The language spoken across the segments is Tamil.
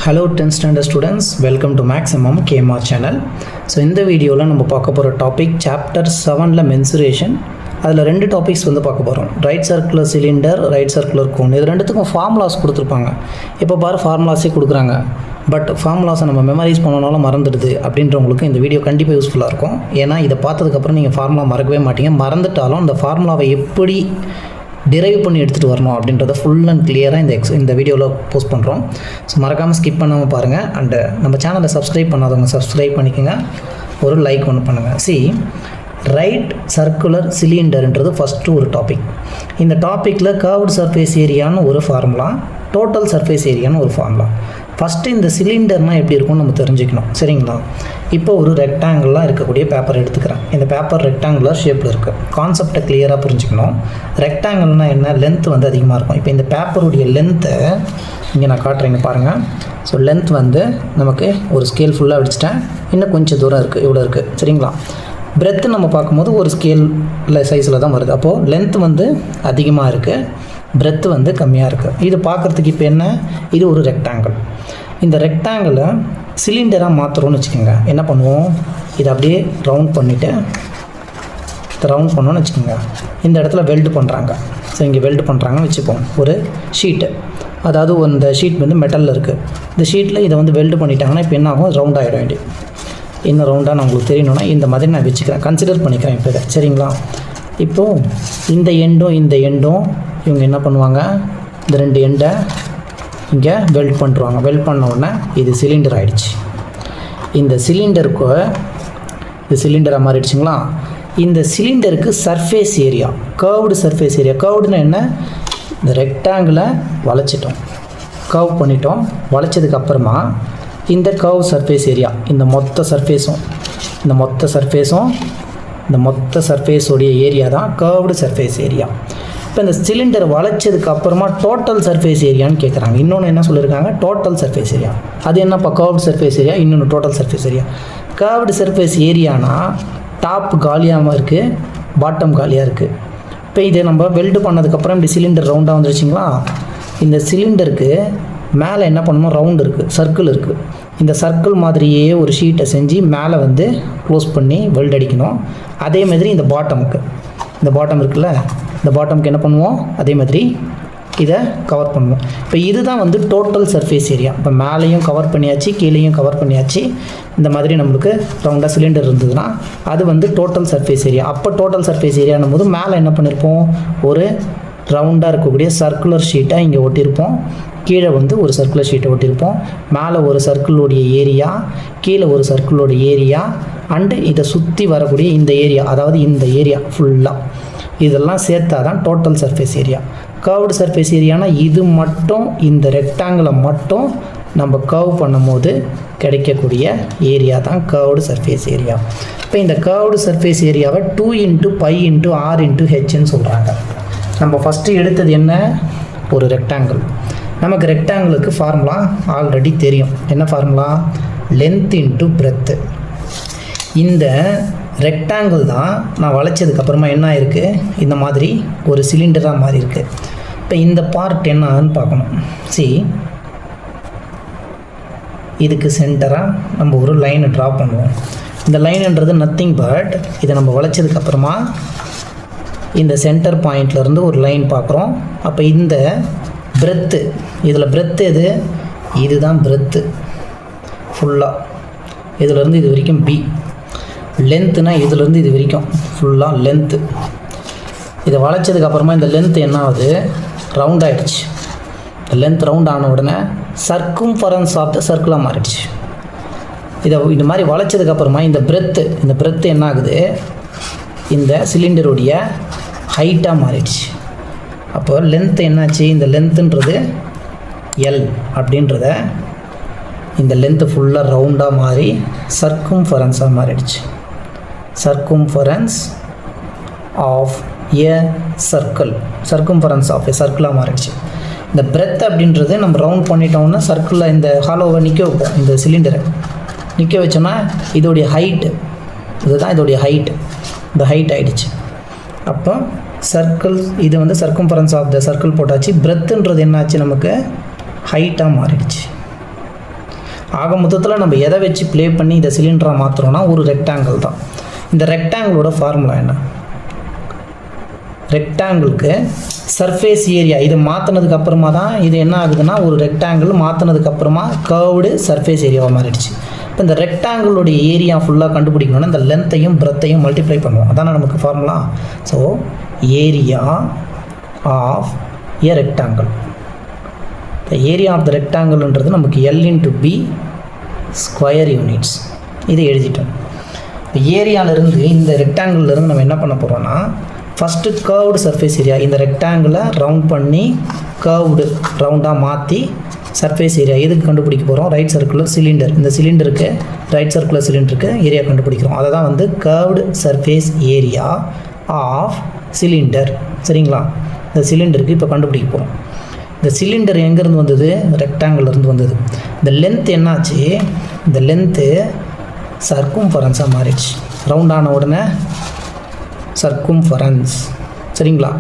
Hello 10th standard students, welcome to Maximum KMR channel. So இந்த வீடியோவில் நம்ம பார்க்க போகிற டாபிக் சாப்டர் 7ல மென்சுரேஷன். அதில் ரெண்டு டாபிக்ஸ் வந்து பார்க்க போகிறோம். Right circular cylinder, right circular cone. இது ரெண்டுத்துக்கும் ஃபார்முலாஸ் கொடுத்துருப்பாங்க. இப்போ பாரு ஃபார்முலாஸே கொடுக்குறாங்க. பட் ஃபார்முலாஸை நம்ம மெமரைஸ் பண்ணனாலும் மறந்துடுது அப்படின்றவங்களுக்கு இந்த வீடியோ கண்டிப்பாக யூஸ்ஃபுல்லாக இருக்கும். ஏன்னா இதை பார்த்ததுக்கப்புறம் நீங்கள் ஃபார்முலா மறக்கவே மாட்டீங்க. மறந்துட்டாலும் இந்த ஃபார்முலாவை எப்படி டிரைவ் பண்ணி எடுத்துகிட்டு வரணும் அப்படின்றத ஃபுல் அண்ட் கிளியராக இந்த வீடியோவில் போஸ்ட் பண்ணுறோம். ஸோ மறக்காமல் ஸ்கிப் பண்ணாமல் பாருங்கள். அண்டு நம்ம சேனலை சப்ஸ்கிரைப் பண்ணாதவங்க சப்ஸ்கிரைப் பண்ணிக்கோங்க, ஒரு லைக் ஒன்று பண்ணுங்கள். ரைட் சர்க்குலர் சிலிண்டர்ன்றது ஃபஸ்ட்டு ஒரு டாபிக். இந்த டாப்பிக்கில் கர்வ்டு சர்ஃபேஸ் ஏரியான்னு ஒரு ஃபார்முலா, டோட்டல் சர்ஃபேஸ் ஏரியான்னு ஒரு ஃபார்முலா. ஃபஸ்ட்டு இந்த சிலிண்டர்னால் எப்படி இருக்கும்னு நம்ம தெரிஞ்சுக்கணும், சரிங்களா? இப்போ ஒரு ரெக்டாங்கிளாக இருக்கக்கூடிய பேப்பர் எடுத்துக்கிறேன். இந்த பேப்பர் ரெக்டாங்குலர் ஷேப்பில் இருக்குது. கான்செப்டை கிளியராக புரிஞ்சுக்கணும். ரெக்டாங்கிள்னால் என்ன, லென்த் வந்து அதிகமாக இருக்கும். இப்போ இந்த பேப்பருடைய லென்த்தை இங்கே நான் காட்டுறேங்க பாருங்கள். ஸோ லென்த் வந்து நமக்கு ஒரு ஸ்கேல் ஃபுல்லாக அடிச்சிட்டேன். இன்னும் கொஞ்சம் தூரம் இருக்குது, இவ்வளோ இருக்குது, சரிங்களா? பிரெத்து நம்ம பார்க்கும்போது ஒரு ஸ்கேலில் சைஸில் தான் வருது. அப்போது லென்த் வந்து அதிகமாக இருக்குது, பிரெத்து வந்து கம்மியாக இருக்குது. இது பார்க்குறதுக்கு இப்போ என்ன, இது ஒரு ரெக்டாங்கிள். இந்த ரெக்டாங்கிளை சிலிண்டராக மாற்றுறோன்னு வச்சுக்கோங்க. என்ன பண்ணுவோம், இதை அப்படியே ரவுண்ட் பண்ணிவிட்டு ரவுண்ட் பண்ணோன்னு வச்சுக்கோங்க. இந்த இடத்துல வெல்டு பண்ணுறாங்க. ஸோ இங்கே வெல்டு பண்ணுறாங்கன்னு வச்சுப்போம். ஒரு ஷீட்டு, அதாவது இந்த ஷீட் வந்து மெட்டலில் இருக்குது. இந்த ஷீட்டில் இதை வந்து வெல்டு பண்ணிட்டாங்கன்னா இப்போ என்ன ஆகும், ரவுண்ட் ஆகிட வேண்டிய. இன்னும் ரவுண்டாக நான் உங்களுக்கு தெரியணும்னா இந்த மாதிரி நான் வச்சுக்கிறேன், கன்சிடர் பண்ணிக்கிறேன் இப்போ இதை, சரிங்களா? இப்போது இந்த எண்டும் இவங்க என்ன பண்ணுவாங்க, இந்த ரெண்டு எண்டை இங்கே வெல்ட் பண்ணுறாங்க. வெல்ட் பண்ண உடனே இது சிலிண்டர் ஆகிடுச்சு. இந்த சிலிண்டருக்கு இது சிலிண்டராக மாறிடுச்சுங்களா? இந்த சிலிண்டருக்கு surface area, curved surface area. கர்வ்டுன்னு என்ன, இந்த ரெக்டாங்கிளை வளைச்சிட்டோம், கர்வ் பண்ணிட்டோம். வளைச்சதுக்கப்புறமா இந்த கர்வ் சர்ஃபேஸ் ஏரியா, இந்த மொத்த சர்ஃபேஸோடைய ஏரியா தான் கர்வ்டு சர்ஃபேஸ் ஏரியா. இப்போ இந்த சிலிண்டர் வளைச்சதுக்கு அப்புறமா டோட்டல் சர்ஃபேஸ் ஏரியான்னு கேட்குறாங்க. இன்னொன்று என்ன சொல்லியிருக்காங்க, டோட்டல் சர்ஃபேஸ் ஏரியா. அது என்னப்பா, கர்வ்டு சர்ஃபேஸ் ஏரியா, இன்னொன்று total surface area. Curved surface ஏரியானா டாப் காலியாக இருக்குது, பாட்டம் காலியாக இருக்குது. இப்போ இதை நம்ம வெல்டு பண்ணதுக்கப்புறம் இப்படி சிலிண்டர் ரவுண்டாக வந்துருச்சிங்களா? இந்த சிலிண்டருக்கு மேலே என்ன பண்ணணும், ரவுண்டு இருக்குது, சர்க்கிள் இருக்குது. இந்த சர்க்கிள் மாதிரியே ஒரு ஷீட்டை செஞ்சு மேலே வந்து க்ளோஸ் பண்ணி வெல்ட் அடிக்கணும். அதே மாதிரி இந்த பாட்டம் இருக்குல்ல, இந்த பாட்டமுக்கு என்ன பண்ணுவோம், அதே மாதிரி இதை கவர் பண்ணுவோம். இப்போ இதுதான் வந்து டோட்டல் சர்ஃபேஸ் ஏரியா. இப்போ மேலேயும் கவர் பண்ணியாச்சு, கீழேயும் கவர் பண்ணியாச்சு. இந்த மாதிரி நம்மளுக்கு ரவுண்டாக சிலிண்டர் இருந்ததுன்னா அது வந்து டோட்டல் சர்ஃபேஸ் ஏரியா. அப்போ டோட்டல் சர்ஃபேஸ் ஏரியானும் போது மேலே என்ன பண்ணியிருப்போம், ஒரு ரவுண்டாக இருக்கக்கூடிய சர்க்குலர் ஷீட்டை இங்கே ஒட்டியிருப்போம். கீழே வந்து ஒரு சர்க்குலர் ஷீட்டை ஒட்டியிருப்போம். மேலே ஒரு சர்க்கிளோடைய ஏரியா, கீழே ஒரு சர்க்கிளோடைய ஏரியா, அண்டு இதை சுற்றி வரக்கூடிய இந்த ஏரியா, அதாவது இந்த ஏரியா ஃபுல்லாக, இதெல்லாம் சேர்த்தா தான் total surface area. Curved surface ஏரியானா இது மட்டும், இந்த ரெக்டாங்கிளை மட்டும் நம்ம கர்வ் பண்ணும்போது கிடைக்கக்கூடிய ஏரியா தான் கர்வ்டு சர்ஃபேஸ் ஏரியா. இப்போ இந்த கர்வ்டு சர்ஃபேஸ் ஏரியாவை 2 × π × r × hன்னு சொல்கிறாங்க. நம்ம ஃபஸ்ட்டு எடுத்தது என்ன, ஒரு ரெக்டாங்கிள். நமக்கு ரெக்டாங்கிளுக்கு ஃபார்முலா ஆல்ரெடி தெரியும். என்ன ஃபார்முலா, லென்த் × பிரெத்து. இந்த ரெக்டாங்கிள் தான் நான் வளைச்சதுக்கப்புறமா என்ன ஆயிருக்கு, இந்த மாதிரி ஒரு சிலிண்டராக மாறி இருக்கு. இப்போ இந்த பார்ட் என்னன்னு பார்க்கணும். இதுக்கு சென்டராக நம்ம ஒரு லைனை ட்ரா பண்ணுவோம். இந்த லைன்ன்றது நத்திங் பட், இதை நம்ம வளைச்சதுக்கப்புறமா இந்த சென்டர் பாயிண்ட்லேருந்து ஒரு லைன் பார்க்குறோம். அப்போ இந்த பிரெத்து, இதில் பிரெத்து எது, இதுதான் பிரெத்து ஃபுல்லாக. இதிலேருந்து இது வரைக்கும் பி. லென்த்துனா இதிலேருந்து இது வரைக்கும் ஃபுல்லாக லென்த்து. இதை வளைச்சதுக்கப்புறமா இந்த லென்த் என்ன ஆகுது, ரவுண்ட் ஆகிடுச்சு. லென்த் ரவுண்ட் ஆன உடனே சர்க்கம்ஃபரன்ஸ் ஆஃப் த சர்க்கிளாக மாறிடுச்சு. இதை இந்த மாதிரி வளைச்சதுக்கப்புறமா இந்த பிரெத்து என்ன ஆகுது, இந்த சிலிண்டருடைய ஹைட்டாக மாறிடுச்சு. அப்போ லென்த்து என்னாச்சு, இந்த லென்த்துன்றது எல் அப்படின்றத இந்த லென்த்து ஃபுல்லாக ரவுண்டாக மாறி சர்க்கம்ஃபரன்ஸாக மாறிடுச்சு. Circumference of a circle, circumference of a சர்க்கிளாக மாறிடுச்சு. இந்த பிரெத் அப்படின்றது நம்ம ரவுண்ட் பண்ணிட்டோம்னா சர்க்கிளில் இந்த ஹாலோவை நிற்க வைப்போம். இந்த சிலிண்டரை நிற்க வச்சோன்னா இதோடைய ஹைட்டு, இதுதான் இதோடைய ஹைட்டு, இந்த ஹைட் ஆகிடுச்சு. அப்போ சர்க்கிள், இது வந்து சர்க்கம்ஃபரன்ஸ் ஆஃப் த சர்க்கிள் போட்டாச்சு. பிரெத்துன்றது என்னாச்சு, நமக்கு ஹைட்டாக மாறிடுச்சு. ஆக மொத்தத்தில் நம்ம எதை வச்சு ப்ளே பண்ணி இதை சிலிண்டராக மாற்றுறோன்னா ஒரு ரெக்டாங்கிள் தான். இந்த ரெக்டாங்கிளோட ஃபார்முலா என்ன? ரெக்டாங்கிளுக்கு சர்ஃபேஸ் ஏரியா இது மாற்றினதுக்கு அப்புறமா தான் இது என்ன ஆகுதுன்னா ஒரு ரெக்டாங்கிள் மாற்றினதுக்கு அப்புறமா கர்வ்டு சர்ஃபேஸ் ஏரியாவாக மாறிடுச்சு. இப்போ இந்த ரெக்டாங்கிளோடைய ஏரியா ஃபுல்லாக கண்டுபிடிக்கணும்னா இந்த லென்த்தையும் பிரெத்தையும் மல்டிப்ளை பண்ணுவோம். அதானே நமக்கு formula. So area of a rectangle, the area of the rectangleன்றது நமக்கு L into B square units. இது எழுதிட்டோம். இப்போ ஏரியாவிலேருந்து இந்த ரெக்டாங்கிள்லேருந்து நம்ம என்ன பண்ண போகிறோன்னா ஃபஸ்ட்டு கர்வ்டு சர்ஃபேஸ் ஏரியா, இந்த ரெக்டாங்கிளை ரவுண்ட் பண்ணி கர்வ்டு ரவுண்டாக மாற்றி சர்ஃபேஸ் ஏரியா எதுக்கு கண்டுபிடிக்க போகிறோம்? Right circular cylinder. இந்த சிலிண்டருக்கு ரைட் சர்க்குலர் சிலிண்டருக்கு ஏரியா கண்டுபிடிக்கிறோம். அதை தான் வந்து curved surface area of cylinder. சரிங்களா? இந்த சிலிண்டருக்கு இப்போ கண்டுபிடிக்க போகிறோம். இந்த சிலிண்டர் எங்கேருந்து வந்தது? ரெக்டாங்கிள்லேருந்து வந்தது. இந்த லென்த் என்னாச்சு? இந்த லென்த்து சர்க்கும்ஃபரன்ஸாக மாறிடுச்சு. ரவுண்டான உடனே சர்க்கும்ஃபரன்ஸ். சரிங்களா?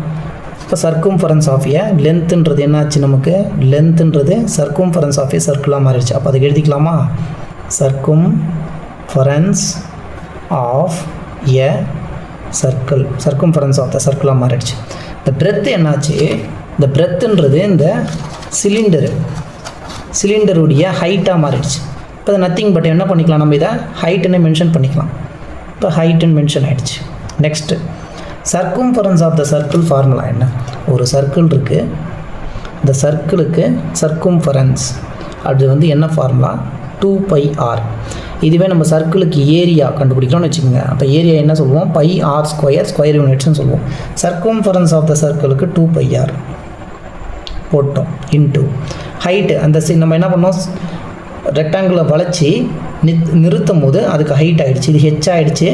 இப்போ சர்க்கும்ஃபரன்ஸ் ஆஃப் ஏ லென்த்துன்றது என்னாச்சு நமக்கு? லென்த்துன்றது சர்க்கும்ஃபரன்ஸ் ஆஃப் ஏ சர்க்கிளாக மாறிடுச்சு. அப்போ அதுக்கு எழுதிக்கலாமா? Circumference of a circle, circumference of the சர்க்கிளாக மாறிடுச்சு. இந்த பிரெத் என்னாச்சு? இந்த பிரெத்துன்றது இந்த சிலிண்டருடைய ஹைட்டாக மாறிடுச்சு. இப்போ அது நத்திங் பட் என்ன பண்ணிக்கலாம், நம்ம இதை ஹைட்டுன்னு மென்ஷன் பண்ணிக்கலாம். இப்போ ஹைட்டுன்னு மென்ஷன் ஆகிடுச்சு. Next circumference of the circle formula என்ன? ஒரு சர்க்கிள் இருக்குது, இந்த சர்க்கிளுக்கு சர்க்கும்ஃபரன்ஸ் அது வந்து என்ன ஃபார்முலா? 2πr. இதுவே நம்ம சர்க்கிளுக்கு ஏரியா கண்டுபிடிக்கிறோம்னு வச்சுக்கோங்க. அப்போ ஏரியா என்ன சொல்லுவோம்? πr ஸ்கொயர், ஸ்கொயர் யூனிட்ஸ்னு சொல்லுவோம். சர்க்கும்ஃபரன்ஸ் ஆஃப் த சர்க்கிளுக்கு 2πr போட்டோம் இன்ட்டு ஹைட்டு. அந்த நம்ம என்ன பண்ணோம்? ரெக்டாங்கிளை வளைச்சி நிறுத்தும் போது அதுக்கு ஹைட் ஆகிடுச்சு. இது ஹெச் ஆகிடுச்சு,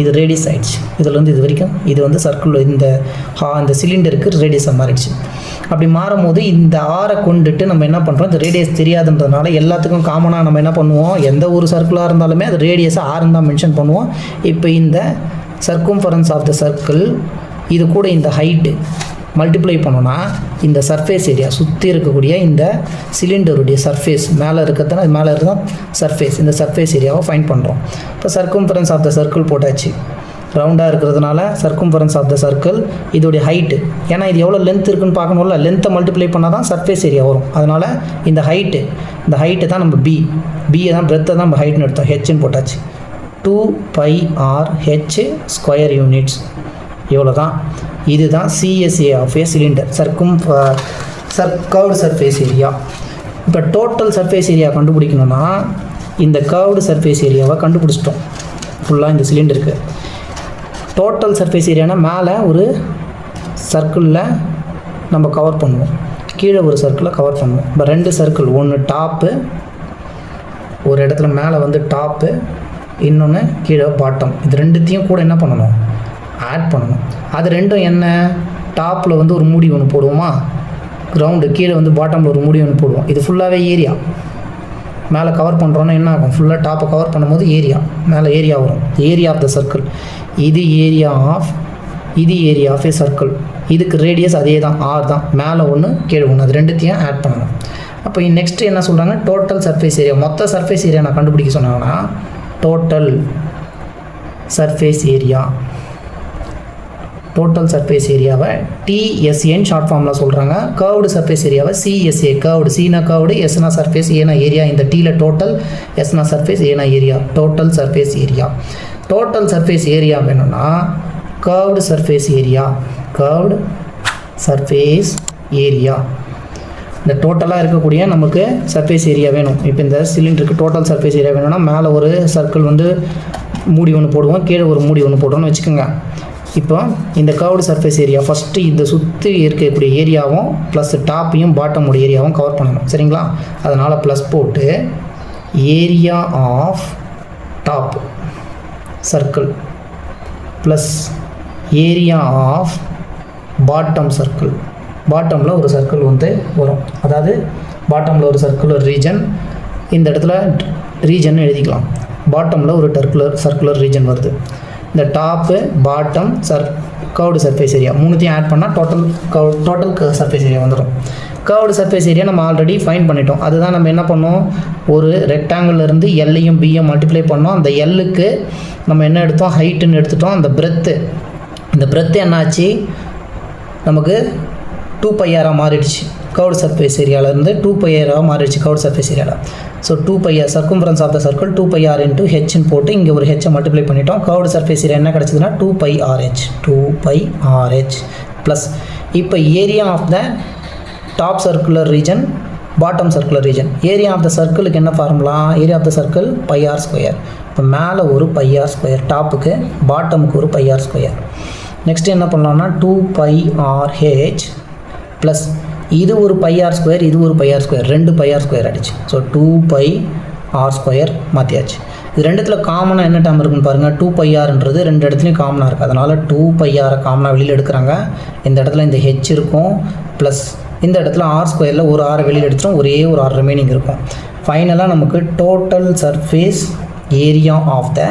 இது ரேடியஸ் ஆகிடுச்சு. இதுலேருந்து இது வரைக்கும் இது வந்து சர்க்கிள் இந்த சிலிண்டருக்கு ரேடியஸாக மாறிடுச்சு. அப்படி மாறும்போது இந்த ஆரை கொண்டுட்டு நம்ம என்ன பண்ணுறோம்? இந்த ரேடியஸ் தெரியாதுன்றதுனால எல்லாத்துக்கும் காமனாக நம்ம என்ன பண்ணுவோம்? எந்த ஒரு சர்க்கிளாக இருந்தாலுமே அது ரேடியஸை ஆறுன்னு தான் மென்ஷன் பண்ணுவோம். இப்போ இந்த சர்க்கும்ஃபரன்ஸ் ஆஃப் த சர்க்கிள் இது கூட இந்த ஹைட்டு மல்டிப்ளை பண்ணோன்னா இந்த சர்ஃபேஸ் ஏரியா சுற்றி இருக்கக்கூடிய இந்த சிலிண்டருடைய சர்ஃபேஸ் மேலே இருக்கிறதுனா மேலே இருந்தால் சர்ஃபேஸ், இந்த சர்ஃபேஸ் ஏரியாவை ஃபைண்ட் பண்ணுறோம். இப்போ சர்க்கும்ஃபரன்ஸ் ஆஃப் த சர்க்கிள் போட்டாச்சு. ரவுண்டாக இருக்கிறதுனால சர்க்கும்ஃபரன்ஸ் ஆஃப் த சர்க்கிள் இதோடைய ஹைட்டு, ஏன்னா இது எவ்வளோ லென்த் இருக்குன்னு பார்க்கணும்ல, லென்த்தை மல்டிப்ளை பண்ணால் தான் சர்ஃபேஸ் ஏரியா வரும். அதனால் இந்த ஹைட்டு தான் நம்ம பியை தான் பிரெத்தை தான் நம்ம ஹைட்னு எடுத்தோம், ஹெச்ன்னு போட்டாச்சு. 2πrh square units. இவ்வளோ தான். இதுதான் CSA of a cylinder, curved surface area. இப்போ டோட்டல் சர்ஃபேஸ் ஏரியா கண்டுபிடிக்கணும்னா இந்த கர்வ்டு சர்ஃபேஸ் ஏரியாவை கண்டுபிடிச்சிட்டோம் ஃபுல்லாக இந்த சிலிண்டருக்கு. டோட்டல் சர்ஃபேஸ் ஏரியானா மேலே ஒரு சர்க்கிளில் நம்ம கவர் பண்ணுவோம், கீழே ஒரு சர்க்கிளில் கவர் பண்ணுவோம். இப்போ 2 சர்க்கிள், ஒன்று டாப்பு, ஒரு இடத்துல மேலே வந்து டாப்பு, இன்னொன்று கீழே பாட்டம். இது ரெண்டுத்தையும் கூட என்ன பண்ணணும்? ஆட் பண்ணணும். அது ரெண்டும் என்ன? டாப்பில் வந்து ஒரு மூடி ஒன்று போடுவோமா, கிரவுண்டு கீழே வந்து பாட்டமில் ஒரு மூடி ஒன்று போடுவோம். இது ஃபுல்லாகவே ஏரியா. மேலே கவர் பண்ணுறோன்னா என்ன ஆகும்? ஃபுல்லாக டாப்பை கவர் பண்ணும்போது ஏரியா மேலே ஏரியா வரும். Area of the circle. இது ஏரியா ஆஃப் ஏ சர்க்கிள். இதுக்கு ரேடியஸ் அதே தான், ஆர் தான். மேலே ஒன்று கீழே ஒன்று, அது ரெண்டுத்தையும் ஆட் பண்ணணும். அப்போ நெக்ஸ்ட்டு என்ன சொல்கிறாங்க? டோட்டல் சர்ஃபேஸ் ஏரியா, மொத்த சர்ஃபேஸ் ஏரியா நான் கண்டுபிடிக்க சொன்னாங்கன்னா டோட்டல் சர்ஃபேஸ் ஏரியாவை டிஎஸ்ஏன்னு ஷார்ட் ஃபார்மில் சொல்கிறாங்க. கர்வ்டு சர்ஃபேஸ் ஏரியாவை சிஎஸ்ஏ. கர்வ்டு, சீனா கர்வ்டு, எஸ்னா சர்ஃபேஸ், ஏனா ஏரியா. இந்த டீயில் டோட்டல், எஸ்னா சர்ஃபேஸ், ஏனா area. Total surface area. Total surface area வேணும்னா கர்வ்டு சர்ஃபேஸ் ஏரியா. இந்த டோட்டலாக இருக்கக்கூடிய நமக்கு சர்ஃபேஸ் ஏரியா வேணும். இப்போ இந்த சிலிண்டருக்கு டோட்டல் சர்ஃபேஸ் ஏரியா வேணும்னா மேலே ஒரு சர்க்கிள் வந்து மூடி ஒன்று போடுவோம், கீழே ஒரு மூடி ஒன்று போடுறோன்னு வச்சுக்கோங்க. இப்போ இந்த கர்வ்டு சர்ஃபேஸ் ஏரியா ஃபஸ்ட்டு இந்த சுற்றி இருக்கக்கூடிய ஏரியாவும் ப்ளஸ் டாப்பையும் பாட்டமுடைய ஏரியாவும் கவர் பண்ணணும். சரிங்களா? அதனால் ப்ளஸ் போட்டு area of top circle plus area of bottom circle. பாட்டமில் ஒரு சர்க்கிள் வந்து வரும், அதாவது பாட்டமில் ஒரு சர்க்குலர் ரீஜன், இந்த இடத்துல ரீஜன் எழுதிக்கலாம். பாட்டமில் ஒரு சர்க்குலர் ரீஜன் வருது. இந்த top bottom curved surface area. மூணுத்தையும் ஆட் பண்ணால் டோட்டல் சர்ஃபேஸ் ஏரியா வந்துடும். கர்வ்டு சர்ஃபேஸ் ஏரியா நம்ம ஆல்ரெடி ஃபைண்ட் பண்ணிட்டோம். அதுதான் நம்ம என்ன பண்ணோம், ஒரு ரெக்டாங்கிள்லேருந்து எல்லையும் பியும் மல்டிப்ளை பண்ணோம். அந்த எல்லுக்கு நம்ம என்ன எடுத்தோம், ஹைட்டுன்னு எடுத்துட்டோம். அந்த பிரெத்து, இந்த பிரெத்து என்னாச்சு, நமக்கு 2πr மாறிடுச்சு. கர்வ்டு சர்ஃபேஸ் ஏரியாவிலேருந்து 2πr மாறிடுச்சு கர்வ்டு சர்ஃபேஸ் ஏரியாவில். So 2πr circumference of the circle 2πr into ஹெச்ன்னு போட்டு இங்கே ஒரு ஹெச்சை மல்டிப்ளை பண்ணிட்டோம். கர்வ்டு சர்ஃபேஸ் ஏரியா என்ன கிடச்சிதுன்னா 2πrh ப்ளஸ் இப்போ area of the top circular region, bottom circular region. Area of the சர்க்கிளுக்கு என்ன formula, area of the circle πr². இப்போ மேலே ஒரு πr², டாப்புக்கு பாட்டமுக்கு ஒரு πr². நெக்ஸ்ட்டு என்ன பண்ணலாம்னா 2πrh ப்ளஸ் இது ஒரு πr², இது ஒரு πr², 2 πr² ஆகிடுச்சு. ஸோ 2πr² மாற்றியாச்சு. இது ரெண்டுத்தில் காமனாக என்ன டேர்ம் இருக்குன்னு பாருங்கள், 2πrன்றது ரெண்டு இடத்துலையும் காமனாக இருக்குது. அதனால் 2πr காமனாக வெளியில் எடுக்கிறாங்க. இந்த இடத்துல இந்த ஹெச் இருக்கும் ப்ளஸ் இந்த இடத்துல r² ஒரு r வெளியில் எடுத்துட்டோம், ஒரே ஒரு r ரிமைனிங் இருக்கும். ஃபைனலாக நமக்கு total surface area of the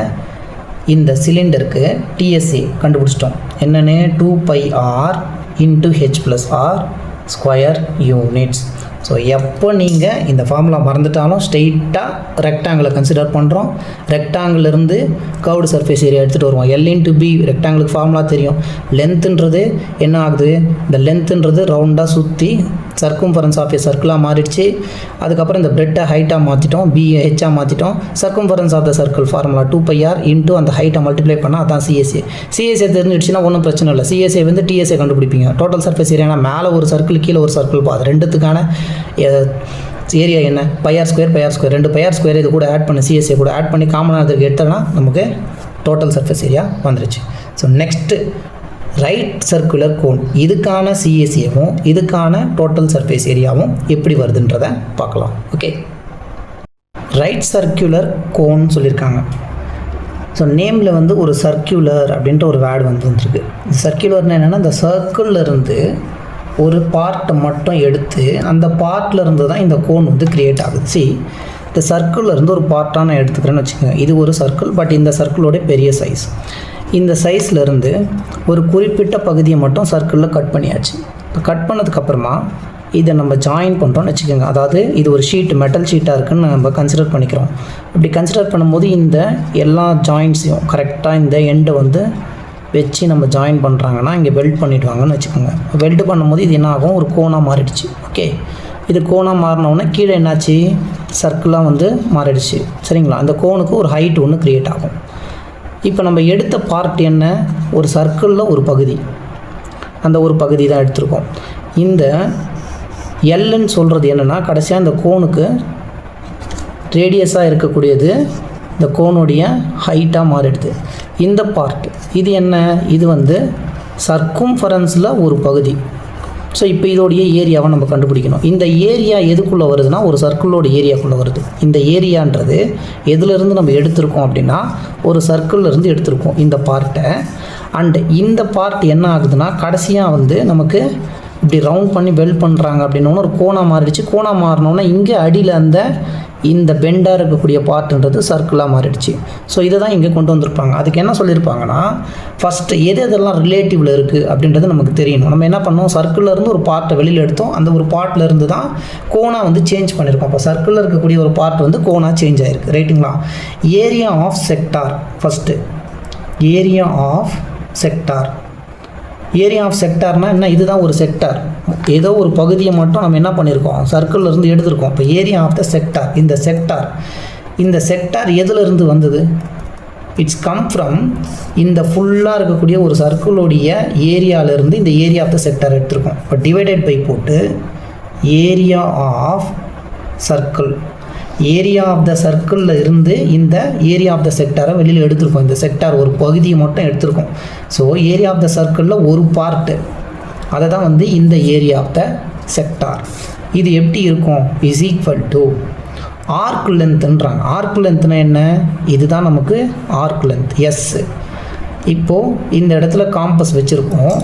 இந்த சிலிண்டருக்கு டிஎஸ்ஏ கண்டுபிடிச்சிட்டோம். என்னென்னு 2πr into h plus r square units. So எப்போ நீங்கள் இந்த ஃபார்முலா மறந்துட்டாலும் ஸ்ட்ரெயிட்டாக ரெக்டாங்கிளை கன்சிடர் பண்ணுறோம். ரெக்டாங்கிளிருந்து கர்வ்டு சர்ஃபேஸ் ஏரியா எடுத்துகிட்டு வருவோம். L இன்ட்டு பி ரெக்டாங்கிளுக்கு ஃபார்முலா தெரியும். லென்த்துன்றது என்ன ஆகுது, இந்த லென்த்துன்றது ரவுண்டாக சுற்றி சர்க்கம்ஃபரன்ஸ் ஆஃப் ஏ சர்க்கிளாக மாறிடுச்சு. அதுக்கப்புறம் இந்த பிரெட்டை ஹைட்டாக மாற்றிட்டோம், பி ஹெச்சாக மாற்றிட்டோம். Circumference of the circle formula 2πr into அந்த ஹைட்டை மல்டிப்ளை பண்ணால் அதான் சிஎஸ்ஏ. சிஎஸ்ஏ தெரிஞ்சிடுச்சுன்னா ஒன்றும் பிரச்சனை இல்லை. சிஎஸ்ஏ வந்து டிஎஸ்ஏ கண்டுபிடிப்பீங்க. டோட்டல் சர்ஃபேஸ் ஏரியானா மேலே ஒரு சர்க்கிள் கீழே ஒரு சர்க்கிள் அது ரெண்டுத்துக்கான ஏரியா என்ன, πr², 2 πr² இது கூட ஆட் பண்ணி சிஎஸ்ஏ கூட ஆட் பண்ணி காமனாக அதுக்கு எடுத்தோன்னா நமக்கு டோட்டல் சர்ஃபேஸ் ஏரியா வந்துருச்சு. So next right circular cone, இதுக்கான சிஎஸ்ஏவும் இதுக்கான டோட்டல் சர்ஃபேஸ் ஏரியாவும் எப்படி வருதுன்றதை பார்க்கலாம். ஓகே, ரைட் சர்க்குலர் கோன் சொல்லியிருக்காங்க. ஸோ நேமில் வந்து ஒரு சர்க்குலர் அப்படின்ற ஒரு வேர்டு வந்துருக்கு. இந்த சர்க்குலர்னு என்னென்னா, இந்த சர்க்கிள்லேருந்து ஒரு பார்ட்டை மட்டும் எடுத்து அந்த பார்ட்லேருந்து தான் இந்த கோன் வந்து க்ரியேட் ஆகுது. இந்த சர்க்கிள்லேருந்து ஒரு பார்ட்டாக நான் எடுத்துக்கிறேன்னு வச்சுக்கோங்க. இது ஒரு சர்க்கிள், பட் இந்த சர்க்கிளோட பெரிய சைஸ். இந்த சைஸ்லேருந்து ஒரு குறிப்பிட்ட பகுதியை மட்டும் சர்க்கிளில் கட் பண்ணியாச்சு. இப்போ கட் பண்ணதுக்கப்புறமா இதை நம்ம ஜாயின் பண்ணுறோன்னு வச்சுக்கோங்க. அதாவது இது ஒரு ஷீட், மெட்டல் ஷீட்டாக இருக்குதுன்னு நம்ம கன்சிடர் பண்ணிக்கிறோம். இப்படி கன்சிடர் பண்ணும்போது இந்த எல்லா ஜாயின்ட்ஸையும் கரெக்டாக இந்த எண்டை வந்து வச்சு நம்ம ஜாயின் பண்ணுறாங்கன்னா இங்கே வெல்ட் பண்ணிவிடுவாங்கன்னு வச்சுக்கோங்க. வெல்ட் பண்ணும்போது இது என்ன ஆகும், ஒரு கோனாக மாறிடுச்சு. ஓகே, இது கோனாக மாறினோடனே கீழே என்னாச்சு, சர்க்கிளாக வந்து மாறிடுச்சு. சரிங்களா, அந்த கோனுக்கு ஒரு ஹைட் ஒன்று க்ரியேட் ஆகும். இப்போ நம்ம எடுத்த பார்ட் என்ன, ஒரு சர்க்கிளில் ஒரு பகுதி, அந்த ஒரு பகுதி தான் எடுத்திருக்கோம். இந்த எல்லுன்னு சொல்கிறது என்னென்னா, கடைசியாக இந்த கோனுக்கு ரேடியஸாக இருக்கக்கூடியது இந்த கோனுடைய ஹைட்டாக மாறிடுது. இந்த பார்ட் இது என்ன, இது வந்து சர்க்கம்ஃபரன்ஸில் ஒரு பகுதி. ஸோ இப்போ இதோடைய ஏரியாவை நம்ம கண்டுபிடிக்கணும். இந்த ஏரியா எதுக்குள்ளே வருதுன்னா, ஒரு சர்க்கிளோட ஏரியாக்குள்ளே வருது. இந்த ஏரியான்றது எதுலேருந்து நம்ம எடுத்திருக்கோம் அப்படின்னா, ஒரு சர்க்கிள்லேருந்து எடுத்திருக்கோம் இந்த பார்ட்டை. அண்டு இந்த பார்ட் என்ன ஆகுதுன்னா, கடைசியாக வந்து நமக்கு இப்படி ரவுண்ட் பண்ணி வெல்ட் பண்ணுறாங்க அப்படின்னோன்னு ஒரு கோனாக மாறிடுச்சு. கோனாக மாறினோன்னா இங்கே அடியில் அந்த இந்த பெண்டாக இருக்கக்கூடிய பார்ட்டுன்றது சர்க்கிளாக மாறிடுச்சு. ஸோ இதை தான் இங்கே கொண்டு வந்திருப்பாங்க. அதுக்கு என்ன சொல்லியிருப்பாங்கன்னா, ஃபஸ்ட்டு எதெல்லாம் ரிலேட்டிவில் இருக்குது அப்படின்றது நமக்கு தெரியணும். நம்ம என்ன பண்ணோம், சர்க்கிள்லேருந்து ஒரு பார்ட்டை வெளியில் எடுத்தோம். அந்த ஒரு பார்ட்லேருந்து தான் கோனாக வந்து சேஞ்ச் பண்ணியிருக்கோம். அப்போ சர்க்கிளில் இருக்கக்கூடிய ஒரு பார்ட் வந்து கோனாக சேஞ்ச் ஆகிருக்கு. ரைட்டுங்களா. Area of sector, first area of sector. Area of செக்டார்னால் என்ன, இதுதான் ஒரு செக்டார். ஏதோ ஒரு பகுதியை மட்டும் நம்ம என்ன பண்ணியிருக்கோம், சர்க்கிள்லேருந்து எடுத்திருக்கோம். இப்போ ஏரியா ஆஃப் த செக்டார், இந்த செக்டார் எதுலேருந்து வந்தது, இட்ஸ் கம் ஃப்ரம் இந்த ஃபுல்லாக இருக்கக்கூடிய ஒரு சர்க்கிளோடைய ஏரியாவிலேருந்து இந்த ஏரியா ஆஃப் த செக்டார் எடுத்திருக்கோம். இப்போ டிவைடட் பை போட்டு area of circle, area of the சர்க்கிளில் இருந்து இந்த ஏரியா ஆஃப் த செக்டாரை வெளியில் எடுத்திருக்கோம். இந்த செக்டார் ஒரு பகுதியை மட்டும் எடுத்திருக்கோம். ஸோ ஏரியா ஆஃப் த சர்க்கிளில் ஒரு பார்ட்டு, அதை தான் வந்து இந்த ஏரியா ஆஃப் த செக்டார். இது எப்படி இருக்கும், இஸ் ஈக்குவல் டு ஆர்க் லென்த்துன்றாங்க. ஆர்க் லென்த்னா என்ன, இதுதான் நமக்கு ஆர்க் லென்த் எஸ். இப்போது இந்த இடத்துல காம்பஸ் வச்சுருக்கோம்.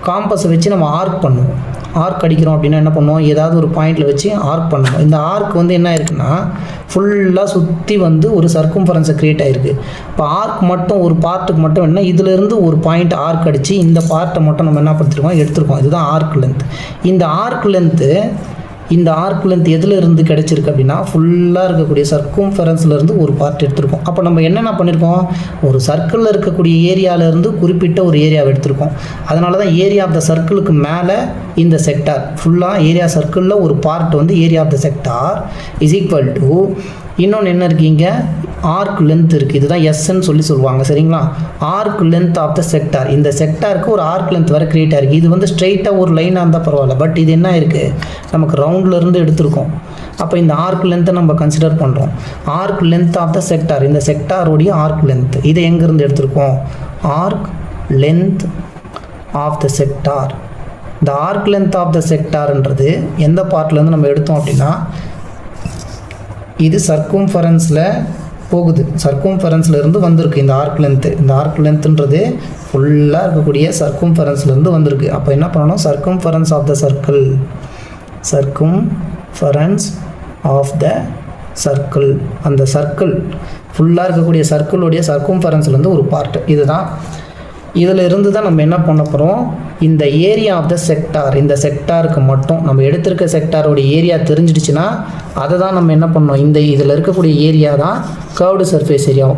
காம்பஸை வச்சு நம்ம ஆர்க் பண்ணுவோம். ஆர்க் அடிக்கிறோம் அப்படின்னா என்ன பண்ணுவோம், ஏதாவது ஒரு பாயிண்டில் வச்சு ஆர்க் பண்ணணும். இந்த ஆர்க் வந்து என்ன இருக்குன்னா ஃபுல்லாக சுற்றி வந்து ஒரு சர்க்கம்ஃபரன்ஸை க்ரியேட் ஆகிருக்கு. இப்போ ஆர்க் மட்டும் ஒரு பார்ட்டுக்கு மட்டும் என்ன, இதிலேருந்து ஒரு பாயிண்ட் ஆர்க் அடித்து இந்த பார்ட்டை மட்டும் நம்ம என்ன படுத்திருக்கோம், எடுத்துருக்கோம். இதுதான் ஆர்க் லென்த். இந்த ஆர்க் லென்த்து எதில் இருந்து கிடச்சிருக்கு அப்படின்னா ஃபுல்லாக இருக்கக்கூடிய சர்க்கம்ஃபரன்ஸ்லேருந்து ஒரு பார்ட் எடுத்திருக்கோம். அப்போ நம்ம என்னென்ன பண்ணியிருக்கோம், ஒரு சர்க்கிளில் இருக்கக்கூடிய ஏரியாவிலேருந்து குறிப்பிட்ட ஒரு ஏரியாவை எடுத்திருக்கோம். அதனால தான் ஏரியா ஆஃப் த சர்க்கிளுக்கு மேலே இந்த செக்டார் ஃபுல்லாக ஏரியா சர்க்கிளில் ஒரு பார்ட் வந்து area of the sector is equal to இன்னொன்று என்ன இருக்கீங்க, ஆர்க் லென்த் இருக்குது. இதுதான் எஸ்ன்னு சொல்லுவாங்க. சரிங்களா, arc length of the sector. இந்த செக்டாருக்கு ஒரு ஆர்க் லென்த் வர கிரியேட் ஆகிருக்கு. இது வந்து ஸ்ட்ரெயிட்டாக ஒரு லைனாக இருந்தால் பரவாயில்ல, பட் இது என்ன இருக்குது, நமக்கு ரவுண்ட்லேருந்து எடுத்திருக்கோம். அப்போ இந்த ஆர்க் லென்த்தை நம்ம கன்சிடர் பண்ணுறோம். Arc length of the sector, இந்த செக்டாரோடைய ஆர்க் லென்த், இதை எங்கேருந்து எடுத்திருக்கோம், arc length of the sector. இந்த ஆர்க் லென்த் ஆஃப் த செக்டார்ன்றது எந்த பார்ட்லேருந்து நம்ம எடுத்தோம் அப்படின்னா, இது சர்க்கம்ஃபரன்ஸில் போகுது, சர்க்கம்ஃபரன்ஸ்லேருந்து வந்திருக்கு இந்த ஆர்க் லென்த்து. இந்த ஆர்க் லென்த்துன்றது ஃபுல்லாக இருக்கக்கூடிய சர்க்கம்ஃபரன்ஸ்லேருந்து வந்திருக்கு. அப்போ என்ன பண்ணணும், circumference of the circle, circumference of the circle, அந்த சர்க்கிள் ஃபுல்லாக இருக்கக்கூடிய சர்க்கிளுடைய சர்க்கம்ஃபரன்ஸ்லேருந்து ஒரு பார்ட் இதுதான். இதில் இருந்து தான் நம்ம என்ன பண்ண போகிறோம், இந்த ஏரியா ஆஃப் த செக்டார், இந்த செக்டாருக்கு மட்டும் நம்ம எடுத்திருக்க செக்டாரோடைய ஏரியா தெரிஞ்சிடுச்சுன்னா அதை தான் நம்ம என்ன பண்ணோம், இந்த இதில் இருக்கக்கூடிய ஏரியா தான் கர்வ்டு சர்ஃபேஸ் ஏரியா.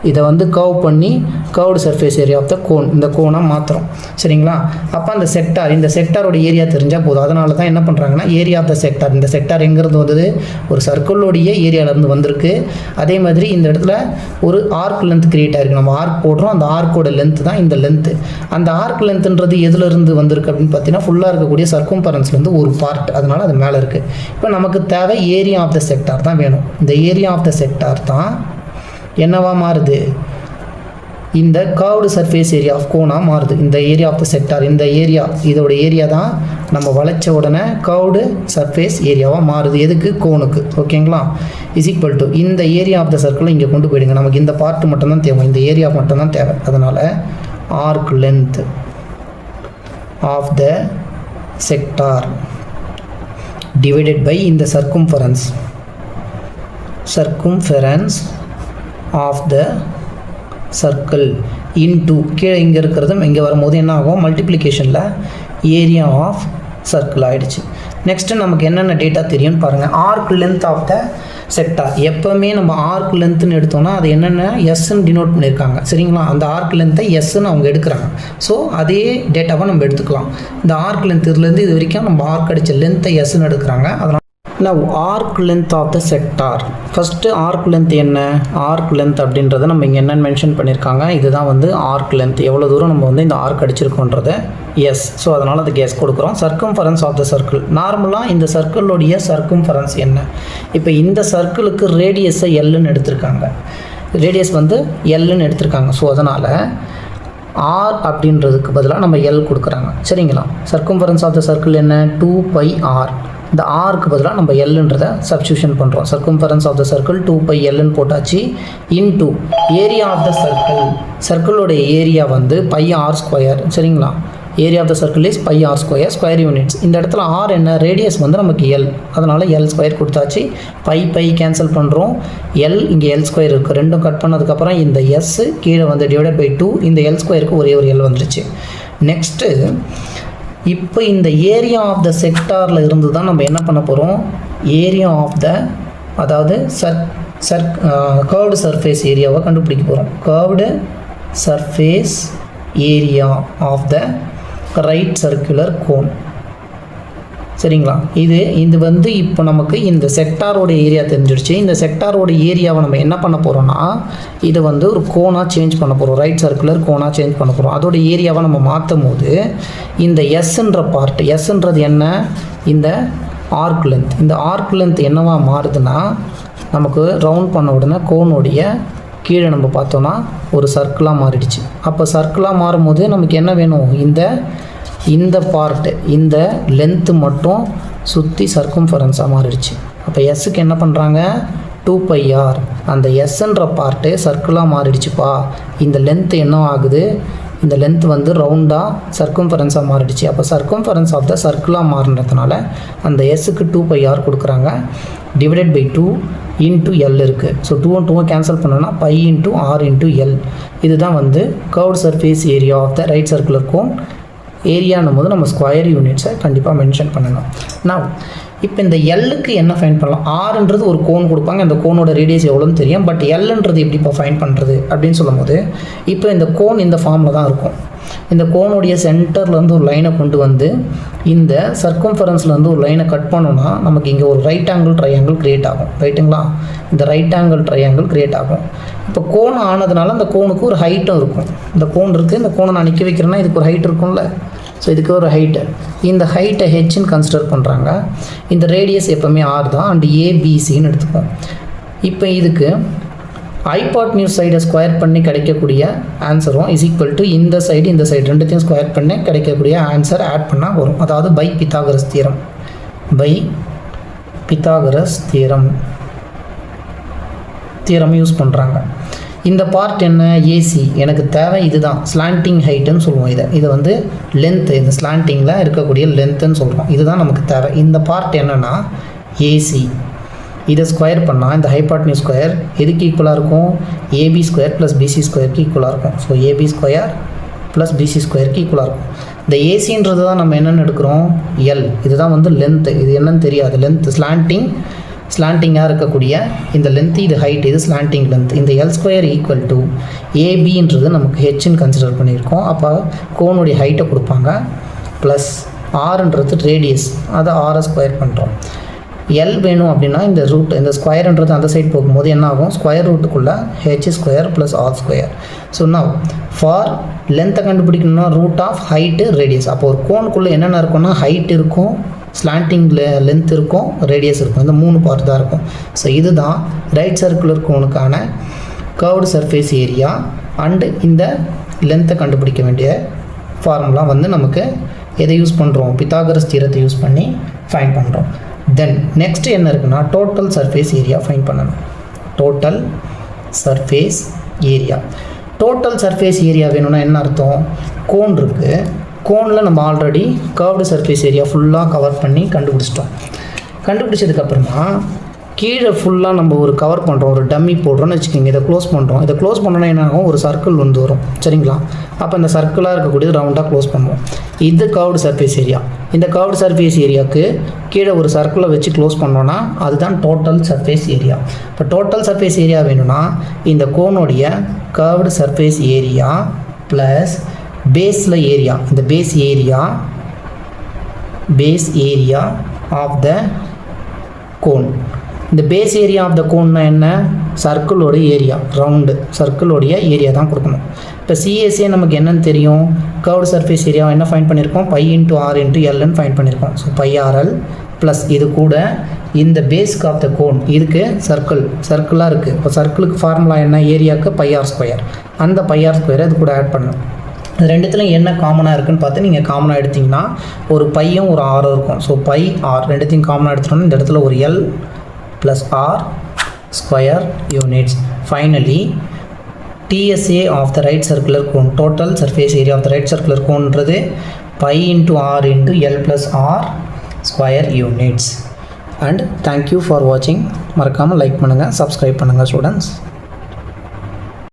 இதை வந்து கர்வ் பண்ணி curved surface area of the cone, இந்த கோனாக மாற்றுறோம். சரிங்களா, அப்போ அந்த செக்டார், இந்த செக்டாரோட ஏரியா தெரிஞ்சால் போதும். அதனால தான் என்ன பண்ணுறாங்கன்னா ஏரியா ஆஃப் த செக்டார், இந்த செக்டார் எங்கேருந்து வந்தது, ஒரு சர்க்கிளோடைய ஏரியாவிலேருந்து வந்திருக்கு. அதே மாதிரி இந்த இடத்துல ஒரு ஆர்க் லென்த் கிரியேட் ஆகிருக்கு. நம்ம ஆர்க் போடுறோம், அந்த ஆர்க்கோட லென்த் தான் இந்த லென்த்து. அந்த ஆர்க் லென்த்துன்றது எதுலேருந்து வந்திருக்கு அப்படின்னு பார்த்தீங்கன்னா ஃபுல்லாக இருக்கக்கூடிய சர்க்கம்ஃபரன்ஸ்லேருந்து ஒரு பார்ட், அதனால் அது மேலே இருக்குது. இப்போ நமக்கு தேவை ஏரியா ஆஃப் த செக்டார் தான் வேணும். இந்த ஏரியா ஆஃப் த செக்டார் தான் என்னவா மாறுது, இந்த கர்வ்டு சர்ஃபேஸ் ஏரியா ஆஃப் கோனாக மாறுது. இந்த ஏரியா ஆஃப் த செக்டார், இந்த ஏரியா, இதோட ஏரியா தான் நம்ம வளைச்ச உடனே கர்வ்டு சர்ஃபேஸ் ஏரியாவாக மாறுது. எதுக்கு, கோனுக்கு. ஓகேங்களா, இஸ் ஈக்குவல் டு இந்த ஏரியா ஆஃப் த சர்க்கிளை இங்கே கொண்டு போயிடுங்க. நமக்கு இந்த பார்ட் மட்டும்தான் தேவை, இந்த ஏரியா மட்டும்தான் தேவை. அதனால் arc length of the sector divided by இந்த circumference of the circle into, கீழே இங்கே இருக்கிறதும் இங்கே வரும்போது என்ன ஆகும், மல்டிப்ளிகேஷனில் ஏரியா ஆஃப் சர்க்கிள் ஆகிடுச்சு. நெக்ஸ்ட்டு நமக்கு என்னென்ன டேட்டா தெரியும்னு பாருங்கள். Arc length of the sector, எப்போவுமே நம்ம ஆர்க் லென்த்துன்னு எடுத்தோம்னா அது என்னென்ன எஸ்ன்னு டினோட் பண்ணியிருக்காங்க. சரிங்களா, அந்த ஆர்க் லென்த்தை எஸ்ன்னு அவங்க எடுக்கிறாங்க. ஸோ அதே டேட்டாவை நம்ம எடுத்துக்கலாம். இந்த ஆர்க் லென்த் இதுலேருந்து இது வரைக்கும் நம்ம ஆர்க் அடித்த லென்த்தை எஸ்ன்னு எடுக்கிறாங்க. அதனால் now arc length of the sector, first arc length என்ன, ஆர்க் லென்த் அப்படின்றத நம்ம இங்கே என்னென்னு மென்ஷன் பண்ணியிருக்காங்க. இதுதான் வந்து ஆர்க் லென்த், எவ்வளோ தூரம் நம்ம வந்து இந்த ஆர்க் அடிச்சிருக்கோன்றத எஸ். ஸோ அதனால் அதுக்கு எஸ் கொடுக்குறோம். சர்க்கம்ஃபரன்ஸ் ஆஃப் த சர்க்கிள், நார்மலாக இந்த சர்க்கிளுடைய சர்க்கம்ஃபரன்ஸ் என்ன, இப்போ இந்த சர்க்கிளுக்கு ரேடியஸை எல்லுன்னு எடுத்திருக்காங்க, ரேடியஸ் வந்து எல்லுன்னு எடுத்திருக்காங்க. ஸோ அதனால் ஆர் அப்படின்றதுக்கு பதிலாக நம்ம எல் கொடுக்குறாங்க. சரிங்களா, சர்க்கம்ஃபரன்ஸ் ஆஃப் த சர்க்கிள் என்ன, 2πr. இந்த ஆருக்கு பதிலாக நம்ம எல்லுன்றதை சப்ஸ்டியூஷன் பண்ணுறோம். சர்க்கம்ஃபரன்ஸ் ஆஃப் த சர்க்கிள் 2πlன்னு போட்டாச்சு. Into area of the circle, சர்க்கிளோடைய ஏரியா வந்து πr². சரிங்களா, area of the circle is πr², square units. இந்த இடத்துல ஆர் என்ன, ரேடியஸ் வந்து நமக்கு எல், அதனால் l² கொடுத்தாச்சு. பை கேன்சல் பண்ணுறோம், எல் இங்கே l² இருக்குது, ரெண்டும் கட் பண்ணதுக்கப்புறம் இந்த எஸ் கீழே வந்து டிவைடட் பை 2, இந்த l²க்கு ஒரே ஒரு எல் வந்துருச்சு. நெக்ஸ்ட்டு இப்போ இந்த ஏரியா ஆஃப் த செக்டாரில் இருந்து தான் நம்ம என்ன பண்ண போகிறோம், ஏரியா ஆஃப் த, அதாவது கர்வ்டு சர்ஃபேஸ் ஏரியாவை கண்டுபிடிக்க போகிறோம். Curved surface area of the right circular cone. சரிங்களா, இது வந்து இப்போ நமக்கு இந்த செக்டாரோட ஏரியா தெரிஞ்சிடுச்சு. இந்த செக்டாரோட ஏரியாவை நம்ம என்ன பண்ண போகிறோம்னா, இதை வந்து ஒரு கோனாக சேஞ்ச் பண்ண போகிறோம், ரைட் சர்க்குலர் கோனாக சேஞ்ச் பண்ண போகிறோம். அதோட ஏரியாவை நம்ம மாற்றும் போது இந்த எஸ்ன்ற பார்ட், எஸ்ன்றது என்ன, இந்த ஆர்க் லென்த். இந்த ஆர்க் லென்த் என்னவா மாறுதுன்னா, நமக்கு ரவுண்ட் பண்ண உடனே கோனுடைய கீழே நம்ம பார்த்தோன்னா ஒரு சர்க்கிளாக மாறிடுச்சு. அப்போ சர்க்கிளாக மாறும்போது நமக்கு என்ன வேணும், இந்த பார்ட்டு, இந்த லென்த்து மட்டும் சுற்றி சர்க்கம்ஃபரன்ஸாக மாறிடுச்சு. அப்போ எஸ்ஸுக்கு என்ன பண்ணுறாங்க, 2πr. அந்த எஸ்ன்ற பார்ட்டு சர்க்கிளாக மாறிடுச்சுப்பா. இந்த லென்த்து என்ன ஆகுது, இந்த லென்த் வந்து ரவுண்டாக சர்க்கம்ஃபரன்ஸாக மாறிடுச்சு. அப்போ சர்க்கம்ஃபரன்ஸ் ஆஃப் த சர்க்கிளாக மாறினதுனால அந்த எஸ்ஸுக்கு 2πr கொடுக்குறாங்க, டிவைடட் பை 2 இன்ட்டு எல் இருக்குது. ஸோ 2 கேன்சல் பண்ணோன்னா pi into R into L. இதுதான் வந்து curved surface area of the right circular cone. ஏரியானும் போது நம்ம ஸ்கொயர் யூனிட்ஸை கண்டிப்பாக மென்ஷன் பண்ணணும். நான் இப்போ இந்த எல்லுக்கு என்ன ஃபைன் பண்ணலாம்? ஆறுன்றது ஒரு கோன் கொடுப்பாங்க, அந்த கோனோட ரேடியஸ் எவ்வளோன்னு தெரியும். பட் எல்லுன்றது எப்படி இப்போ ஃபைன் பண்ணுறது அப்படின்னு சொல்லும் போது, இப்போ இந்த கோன் இந்த ஃபார்மில் தான் இருக்கும். இந்த கோனுடைய சென்டர்லேருந்து ஒரு லைனை கொண்டு வந்து இந்த சர்க்கம்ஃபரன்ஸ்லேருந்து ஒரு லைனை கட் பண்ணோன்னா நமக்கு இங்கே ஒரு ரைட் ஆங்கிள் ட்ரையாங்கிள் க்ரியேட் ஆகும். ரைட்டுங்களா? இந்த ரைட் ஆங்கிள் ட்ரையாங்கிள் க்ரியேட் ஆகும். இப்போ கோன் ஆனதுனால அந்த கோனுக்கு ஒரு ஹைட்டும் இருக்கும். இந்த கோன் இருக்குது, இந்த கோனை நான் நிற்க வைக்கிறேன்னா இதுக்கு ஒரு ஹைட் இருக்கும்ல. ஸோ இதுக்கு ஒரு ஹைட்டு, இந்த ஹைட்டை ஹெச்ன்னு கன்சிடர் பண்ணுறாங்க. இந்த ரேடியஸ் எப்போவுமே ஆர் தான். அண்ட் ஏபிசின்னு எடுத்துப்போம். இப்போ இதுக்கு ஹைபாட்னியூஸ் சைடை ஸ்கொயர் பண்ணி கிடைக்கக்கூடிய ஆன்சரும் இஸ் ஈக்குவல் டு இந்த சைடு ரெண்டுத்தையும் ஸ்கொயர் பண்ணி கிடைக்கக்கூடிய ஆன்சர் ஆட் பண்ணால் வரும். அதாவது பை பித்தாகரஸ் தியரம் யூஸ் பண்ணுறாங்க. இந்த பார்ட் என்ன? ஏசி எனக்கு தேவை இதுதான், ஸ்லாண்டிங் ஹைட்டுன்னு சொல்லுவோம். இதை வந்து லென்த்து, இந்த ஸ்லாண்டிங்கில் இருக்கக்கூடிய லென்த்துன்னு சொல்கிறோம். இதுதான் நமக்கு தேவை. இந்த பார்ட் என்னென்னா ஏசி. இதை ஸ்கொயர் பண்ணால் இந்த ஹைபாட்னியூஸ் ஸ்கொயர் எதுக்கு ஈக்குவலாக இருக்கும்? ஏபி ஸ்கொயர் ப்ளஸ் பிசி ஸ்கொயருக்கு ஈக்குவலாக இருக்கும். So AB square plus BC ஸ்கொயருக்கு ஈக்குவலாக இருக்கும். இந்த ஏசின்றது தான் நம்ம என்னென்னு எடுக்கிறோம்? எல். இதுதான் வந்து லென்த்து. இது என்னன்னு தெரியாது. லென்த் ஸ்லாண்டிங்காக இருக்கக்கூடிய இந்த லென்த்து, இது ஹைட், இது ஸ்லாண்டிங் லென்த். இந்த எல் ஸ்கொயர் ஈக்குவல் டு ஏபின்றது நமக்கு ஹெச்ன்னு கன்சிடர் பண்ணியிருக்கோம். அப்போ கோனுடைய ஹைட்டை கொடுப்பாங்க, ப்ளஸ் ஆறுன்றது ரேடியஸ், அதை ஆரை ஸ்கொயர் பண்ணுறோம். எல் வேணும் அப்படின்னா இந்த ரூட், இந்த ஸ்கொயர்ன்றது அந்த சைடு போகும்போது என்ன ஆகும்? ஸ்கொயர் ரூட்டுக்குள்ளே H square plus R square. So நான் ஃபார் லென்த்தை கண்டுபிடிக்கணும்னா ரூட் ஆஃப் ஹைட்டு ரேடியஸ். அப்போ ஒரு கோனுக்குள்ளே என்னென்ன இருக்கும்னா ஹைட் இருக்கும், ஸ்லாண்டிங் லென்த் இருக்கும், ரேடியஸ் இருக்கும். இந்த 3 பார்ட் தான் இருக்கும். ஸோ இதுதான் ரைட் சர்க்குலர் கோனுக்கான கர்வ்டு சர்ஃபேஸ் ஏரியா. அண்டு இந்த லென்த்தை கண்டுபிடிக்க வேண்டிய ஃபார்முலா வந்து நமக்கு எதை யூஸ் பண்ணுறோம்? பித்தாகரஸ் தியரத்தை யூஸ் பண்ணி ஃபைன் பண்ணுறோம். தென் நெக்ஸ்ட் என்ன இருக்குன்னா டோட்டல் சர்ஃபேஸ் ஏரியா ஃபைன் பண்ணணும். டோட்டல் சர்ஃபேஸ் ஏரியா வேணும்னா என்ன அர்த்தம்? கோன் இருக்குது, கோனில் நம்ம ஆல்ரெடி கர்வ்டு சர்ஃபேஸ் ஏரியா ஃபுல்லாக கவர் பண்ணி கண்டுபிடிச்சதுக்கப்புறமா கீழே ஃபுல்லாக நம்ம ஒரு கவர் பண்ணுறோம், ஒரு டம்மி போடுறோன்னு வச்சுக்கோங்க. இதை க்ளோஸ் பண்ணுறோம். இதை க்ளோஸ் பண்ணோன்னா என்ன ஆகும்? ஒரு சர்க்கிள் வந்து வரும். சரிங்களா? அப்போ இந்த சர்க்கிளாக இருக்கக்கூடியது ரவுண்டாக க்ளோஸ் பண்ணுவோம். இது கர்வ்டு சர்ஃபேஸ் ஏரியா. இந்த கர்வ்டு சர்ஃபேஸ் ஏரியாவுக்கு கீழே ஒரு சர்க்கிளை வச்சு க்ளோஸ் பண்ணோன்னா அதுதான் டோட்டல் சர்ஃபேஸ் ஏரியா. இப்போ டோட்டல் சர்ஃபேஸ் ஏரியா வேணும்னா இந்த கோனுடைய கர்வ்டு சர்ஃபேஸ் ஏரியா ப்ளஸ் பேஸில் ஏரியா, இந்த base area of the cone. இந்த பேஸ் ஏரியா ஆஃப் த கோன்னா என்ன? சர்க்கிளோட ஏரியா, ரவுண்டு சர்க்கிளோடைய ஏரியா தான் கொடுக்கணும். இப்போ சிஎஸ்ஏ நமக்கு என்னன்னு தெரியும்? கர்வ்டு சர்ஃபேஸ் ஏரியா என்ன ஃபைன் பண்ணியிருக்கோம்? Pi into R into எல்னு fine பண்ணியிருக்கோம். ஸோ பை ஆர்எல் ப்ளஸ் இது கூட இந்த பேஸ்க் ஆஃப் த கோன், இதுக்கு சர்க்கிளாக இருக்குது. இப்போ சர்க்கிளுக்கு ஃபார்முலா என்ன? ஏரியாவுக்கு பை ஆர் ஸ்கொயர். அந்த பை ஆர் ஸ்கொயரை இது கூட ஆட் பண்ணணும். இது ரெண்டுத்துலையும் என்ன காமனாக இருக்குதுன்னு பார்த்து நீங்கள் காமனாக எடுத்திங்கன்னா ஒரு பையும் ஒரு ஆரும் இருக்கும். ஸோ பை ஆர் ரெண்டுத்தையும் காமனாக எடுத்துட்டோம்னா இந்த இடத்துல ஒரு L plus R square units. Finally TSA of the right circular cone, total surface area of the right circular கோன்றது pi into R into L plus R square units. And thank you for வாட்சிங். மறக்காமல் லைக் பண்ணுங்கள், சப்ஸ்கிரைப் பண்ணுங்கள் ஸ்டூடெண்ட்ஸ்.